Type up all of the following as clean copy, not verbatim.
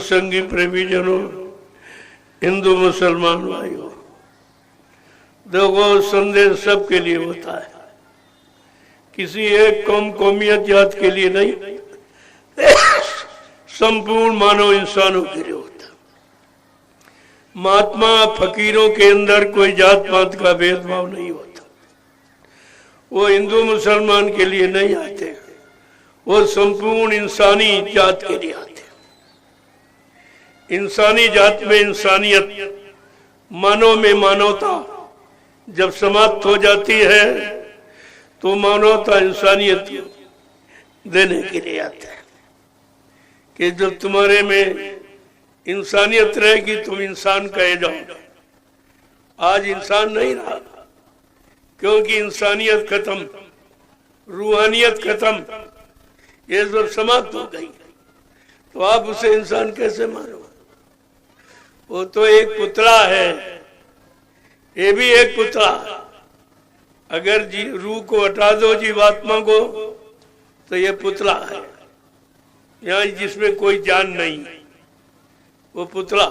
सत्संगी प्रेमीजनों, हिंदू मुसलमान भाइयों, देखो संदेश सबके लिए होता है, किसी एक कौम कौमियत जात के लिए नहीं, संपूर्ण मानव इंसानों के लिए होता है। महात्मा फकीरों के अंदर कोई जात पात का भेदभाव नहीं होता। वो हिंदू मुसलमान के लिए नहीं आते, वो संपूर्ण इंसानी जात के लिए आते। इंसानी जात में इंसानियत, मानव में मानवता जब समाप्त हो जाती है तो मानवता इंसानियत देने के लिए आता है कि जब तुम्हारे में इंसानियत रहेगी तुम इंसान कहे जाओगे। आज इंसान नहीं रहा, क्योंकि इंसानियत खत्म, रूहानियत खत्म, ये सब समाप्त हो गई, तो आप उसे इंसान कैसे मानो? वो तो एक पुतला है, ये भी एक पुतला। अगर रूह को हटा दो जीवात्मा को तो ये पुतला है, यहाँ जिसमें कोई जान नहीं, वो पुतला।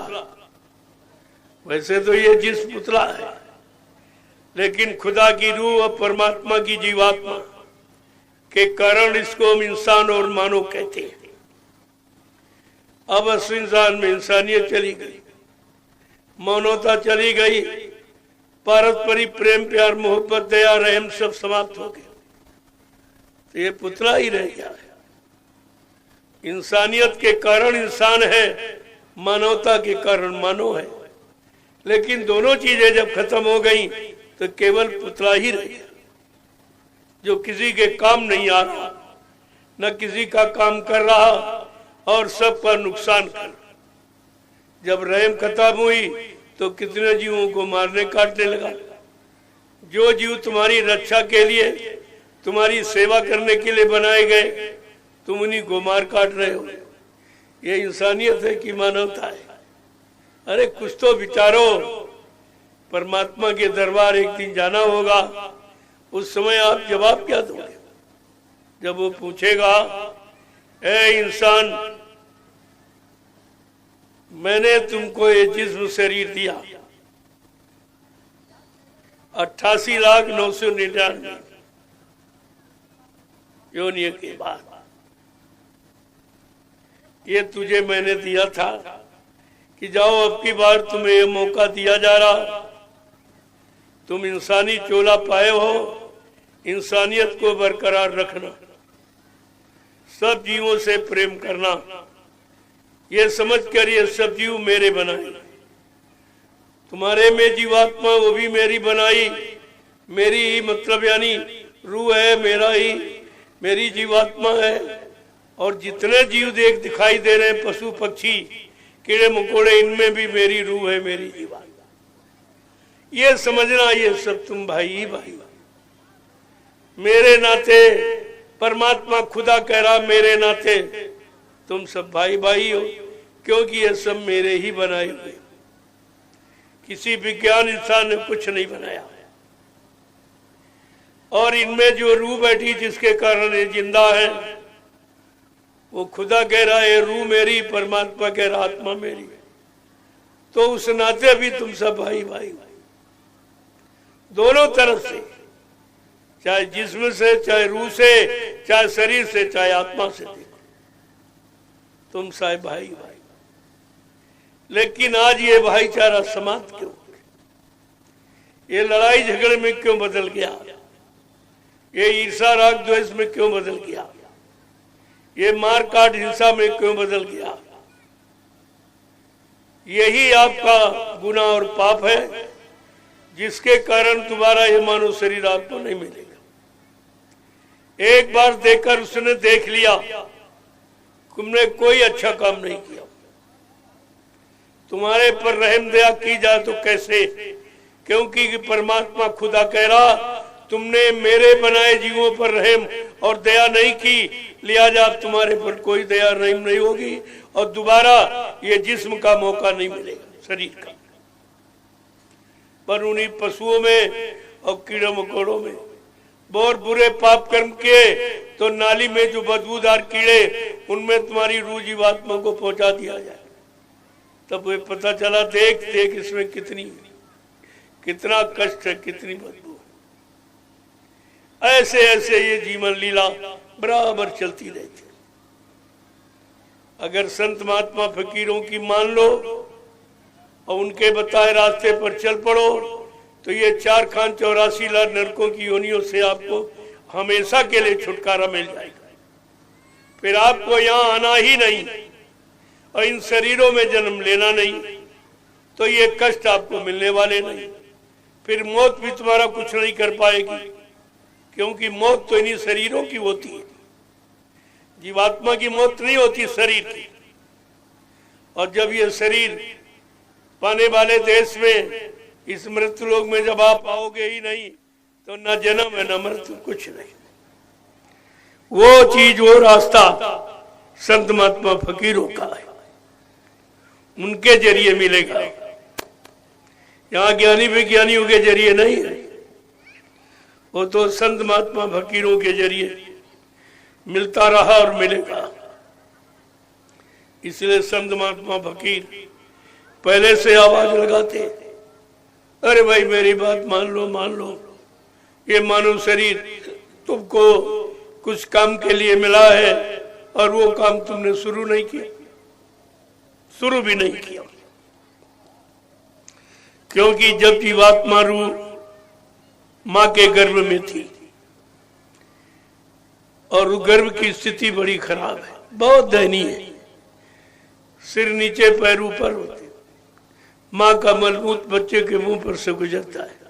वैसे तो ये जिस पुतला है, लेकिन खुदा की रूह और परमात्मा की जीवात्मा के कारण इसको हम इंसान और मानव कहते हैं। अब उस इंसान में इंसानियत चली गई, मानवता चली गई, पारस्परिक प्रेम प्यार मोहब्बत दया रहम सब समाप्त हो गए, तो ये पुतला ही रह गया है। इंसानियत के कारण इंसान है, मानवता के कारण मानव है, लेकिन दोनों चीजें जब खत्म हो गई तो केवल पुतला ही रह गया, जो किसी के काम नहीं आ रहा, न किसी का काम कर रहा और सबका नुकसान कर। जब रहम खत्म हुई तो कितने जीवों को मारने काटने लगा। जो जीव तुम्हारी रक्षा के लिए, तुम्हारी सेवा करने के लिए बनाए गए, तुम उन्हीं को मार काट रहे हो। ये इंसानियत है कि मानवता है? अरे कुछ तो विचारो। परमात्मा के दरबार एक दिन जाना होगा, उस समय आप जवाब क्या दोगे? जब वो पूछेगा, ए इंसान, मैंने तुमको ये जिस्म शरीर दिया 88,999 योनियों के बाद, ये तुझे मैंने दिया था कि जाओ अब की बार तुम्हें ये मौका दिया जा रहा, तुम इंसानी चोला पाए हो, इंसानियत को बरकरार रखना, सब जीवों से प्रेम करना, ये समझ कर ये सब जीव मेरे बनाए। तुम्हारे में जीवात्मा वो भी मेरी बनाई, मेरी ही मतलब यानी रूह है, मेरा ही, मेरी जीवात्मा है। और जितने जीव दिखाई दे रहे हैं, पशु पक्षी कीड़े मकोड़े, इनमें भी मेरी रूह है, मेरी जीवात्मा। ये समझना, ये सब तुम भाई ही भाई। मेरे नाते परमात्मा खुदा कह रहा, मेरे नाते तुम सब भाई भाई हो, क्योंकि ये सब मेरे ही बनाए हुए, किसी विज्ञान इंसान ने कुछ नहीं बनाया। और इनमें जो रूह बैठी जिसके कारण ये जिंदा है, वो खुदा कह रहा है रूह मेरी, परमात्मा कह रहा आत्मा मेरी। तो उस नाते भी तुम सब भाई भाई, दोनों तरफ से, चाहे जिस्म से, चाहे रूह से, चाहे शरीर से, चाहे आत्मा से, देखो तुम सब भाई भाई। लेकिन आज ये भाईचारा समाप्त क्यों? ये लड़ाई झगड़े में क्यों बदल गया? ये ईर्षा राग द्वेष में क्यों बदल गया? ये मार काट हिंसा में क्यों बदल गया? यही आपका गुनाह और पाप है, जिसके कारण तुम्हारा ये मानव शरीर आपको नहीं मिलेगा। एक बार देखकर उसने देख लिया, तुमने कोई अच्छा काम नहीं किया। तुम्हारे पर रहम दया की जाए तो कैसे? क्योंकि परमात्मा खुदा कह रहा, तुमने मेरे बनाए जीवों पर रहम और दया नहीं की, लिहाजा तुम्हारे पर कोई दया रहम नहीं होगी और दोबारा ये जिस्म का मौका नहीं मिलेगा, शरीर का। पर उन्हीं पशुओं में और कीड़े मकोड़ों में बहुत बुरे पाप कर्म किए तो नाली में जो बदबूदार कीड़े, उनमें तुम्हारी रूह जीवात्मा को पहुंचा दिया जाए। तब वे पता चला, देख देख इसमें कितना कष्ट है, कितनी बदबू। ऐसे ऐसे ये जीवन लीला बराबर चलती रहती। अगर संत महात्मा फकीरों की मान लो और उनके बताए रास्ते पर चल पड़ो तो ये 4 खान 84 लाख नरकों की योनियों से आपको हमेशा के लिए छुटकारा मिल जाएगा। फिर आपको यहाँ आना ही नहीं और इन शरीरों में जन्म लेना नहीं, तो ये कष्ट आपको मिलने वाले नहीं। फिर मौत भी तुम्हारा कुछ नहीं कर पाएगी, क्योंकि मौत तो इन्हीं शरीरों की होती है। जीवात्मा की मौत नहीं होती, शरीर की। और जब ये शरीर पाने वाले देश में, इस मृत्यु लोक में जब आप आओगे ही नहीं, तो न जन्म है न मृत्यु, कुछ नहीं। वो चीज, वो रास्ता संत महात्मा फकीरों का है, उनके जरिए मिलेगा। यहाँ ज्ञानी विज्ञानियों के जरिए नहीं है, वो तो संत महात्मा फकीरों के जरिए मिलता रहा और मिलेगा। इसलिए संत महात्मा फकीर पहले से आवाज लगाते, अरे भाई मेरी बात मान लो, ये मानव शरीर तुमको कुछ काम के लिए मिला है और वो काम तुमने शुरू नहीं किया, शुरू भी नहीं किया। क्योंकि जब जीवात्मा रूह मां के गर्भ में थी, और गर्भ की स्थिति बड़ी खराब है, बहुत दयनीय है। सिर नीचे पैर ऊपर होते, मां का मलमूत्र बच्चे के मुंह पर से गुजरता है।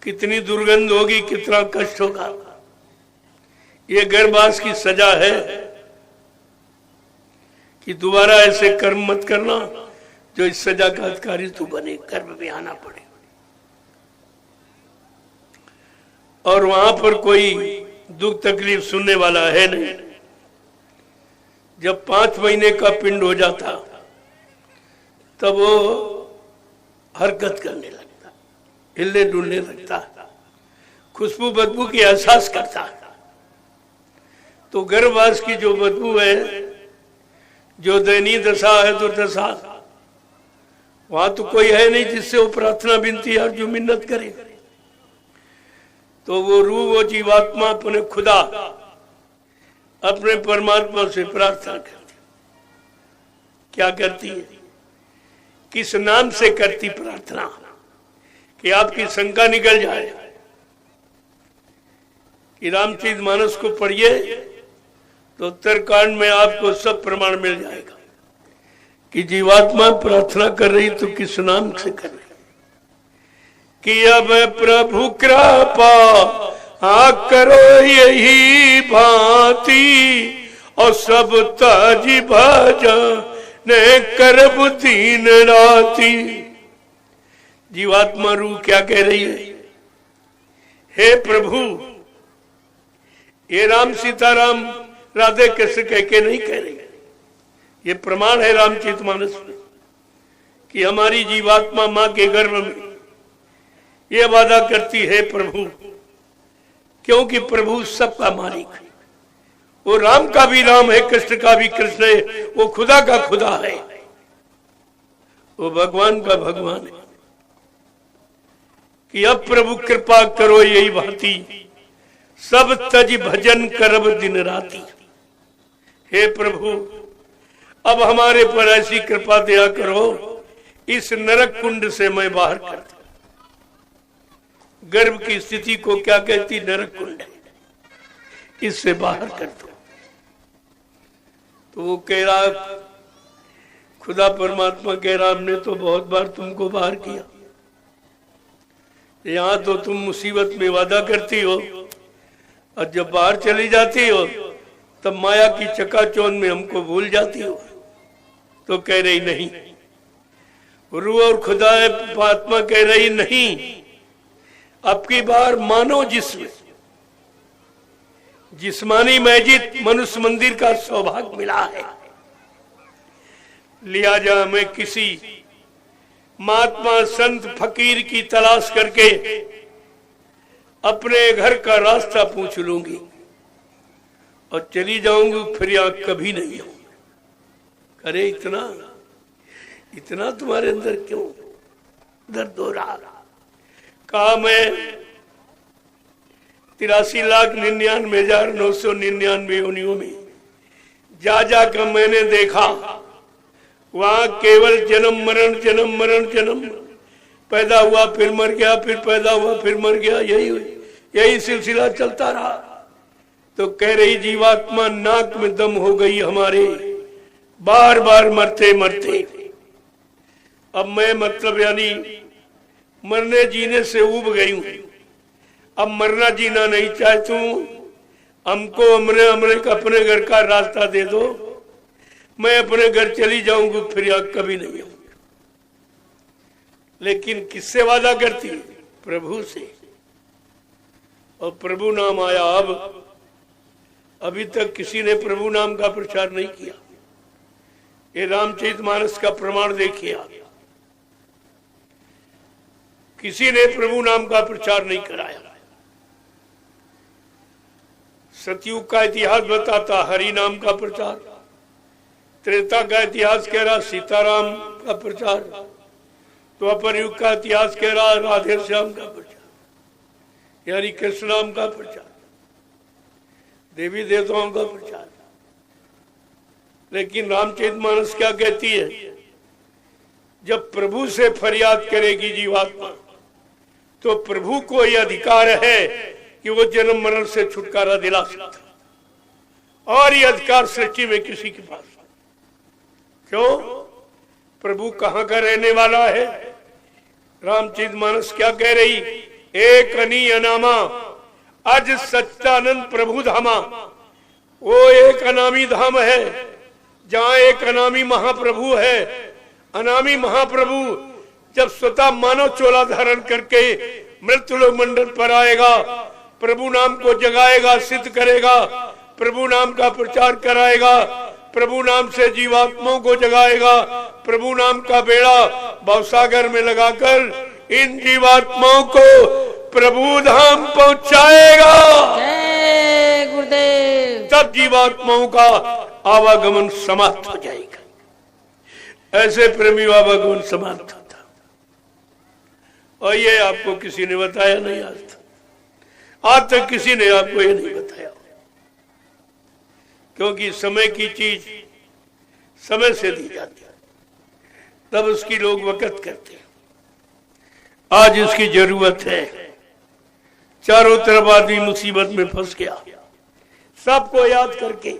कितनी दुर्गंध होगी, कितना कष्ट होगा। ये गर्भवास की सजा है कि दोबारा ऐसे कर्म मत करना जो इस सजा का अधिकारी तू बने, गर्भ में आना पड़े। और वहां पर कोई दुख तकलीफ सुनने वाला है नहीं। जब 5 महीने का पिंड हो जाता तब वो हरकत करने लगता, हिलने डुलने लगता, खुशबू बदबू की एहसास करता। तो गर्भवास की जो बदबू है, जो दयनीय दशा है, दुर्दशा, वहां तो कोई है नहीं जिससे वो प्रार्थना विनती और जो मिन्नत करे। तो वो रूह, वो जीवात्मा अपने खुदा, अपने परमात्मा से प्रार्थना करती। क्या करती है, किस नाम से करती प्रार्थना कि आपकी शंका निकल जाए। कि रामचरितमानस को पढ़िए तो उत्तरकांड में आपको सब प्रमाण मिल जाएगा कि जीवात्मा प्रार्थना कर रही तो किस नाम से कर रही। कि अब प्रभु कृपा करो यही भांति, और सब ताजी भजन करब दीन राती। जीवात्मा रूह क्या कह रही है, हे प्रभु। ये राम सीताराम राधे कृष्ण कह के नहीं कह रही, ये प्रमाण है रामचरितमानस में कि हमारी जीवात्मा मां के गर्भ में ये वादा करती है प्रभु, क्योंकि प्रभु सबका मालिक है। वो राम का भी राम है, कृष्ण का भी कृष्ण है, वो खुदा का खुदा है, वो भगवान का भगवान है। कि अब प्रभु कृपा करो यही भांति, सब तज भजन करब दिन राती। हे प्रभु, अब हमारे पर ऐसी कृपा दया करो, इस नरक कुंड से मैं बाहर कर दूं। गर्भ की स्थिति को क्या कहती, नरक कुंड, इससे बाहर कर दो। तो वो कह रहा, खुदा परमात्मा कह रहा, हमने तो बहुत बार तुमको बाहर किया, यहाँ तो तुम मुसीबत में वादा करती हो और जब बाहर चली जाती हो तब माया की चकाचौंध में हमको भूल जाती हो। तो कह रही नहीं, रूह और खुदा आत्मा कह रही नहीं, अब की बार मानो जिस्मानी मैजिद मनुष्य मंदिर का सौभाग्य मिला है, लिहाजा मैं किसी महात्मा संत फकीर की तलाश करके अपने घर का रास्ता पूछ लूंगी और चली जाऊंगी, फिर यहाँ कभी नहीं आऊंगी। अरे इतना इतना तुम्हारे अंदर क्यों दर्द हो रहा? कहा मैं 83,99,999 योनियों में जा कर मैंने देखा, वहां केवल जन्म मरण जन्म मरण जन्म, पैदा हुआ फिर मर गया, फिर पैदा हुआ फिर मर गया, यही सिलसिला चलता रहा। तो कह रही जीवात्मा नाक में दम हो गई हमारे, बार बार मरते मरते। अब मैं मतलब यानी मरने जीने से उब गई हूं, अब मरना जीना नहीं चाहती हूं। हमको अपने घर का रास्ता दे दो, मैं अपने घर चली जाऊंगी, फिर यहाँ कभी नहीं आऊंगी। लेकिन किससे वादा करती? प्रभु से। और प्रभु नाम आया। अब अभी तक किसी ने प्रभु नाम का प्रचार नहीं किया। ये रामचरितमानस का प्रमाण देखिए आप, किसी ने प्रभु नाम का प्रचार नहीं कराया। सतयुग का इतिहास बताता हरि नाम का प्रचार, त्रेता का इतिहास कह रहा सीताराम का प्रचार, द्वापर युग का इतिहास कह रहा राधे श्याम का प्रचार, यानी कृष्ण नाम का प्रचार, देवी देवताओं का प्रचार। लेकिन रामचरितमानस क्या कहती है? जब प्रभु से फरियाद करेगी जीवात्मा, तो प्रभु को यह अधिकार है कि वो जन्म मरण से छुटकारा दिला सकता, और ये अधिकार सृष्टि में किसी के पास। क्यों? प्रभु कहाँ का रहने वाला है? रामचरितमानस क्या कह रही? एक अनी अनामा अज सच्चानंद प्रभु धामा। वो एक अनामी धाम है जहाँ एक अनामी महाप्रभु है। अनामी महाप्रभु जब स्वतः मानव चोला धारण करके मृत्युलोक मंडल पर आएगा, प्रभु नाम को जगाएगा, सिद्ध करेगा, प्रभु नाम का प्रचार कराएगा, प्रभु नाम से जीवात्माओं को जगाएगा, प्रभु नाम का बेड़ा भवसागर में लगाकर इन जीवात्माओं को प्रभु धाम पहुंचाएगा। जय गुरुदेव। तब जीवात्माओं का आवागमन समाप्त हो जाएगा। ऐसे प्रेमी आवागमन समाप्त होता। और ये आपको किसी ने बताया नहीं आज तक किसी ने आपको ये नहीं बताया, क्योंकि समय की चीज समय से दी जाती है, तब उसकी लोग वक़्त करते हैं। आज इसकी जरूरत है। चारों तरफ आदमी मुसीबत में फंस गया। सबको याद करके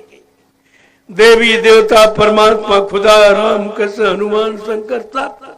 देवी देवता परमात्मा खुदा राम कृष्ण हनुमान शंकर सब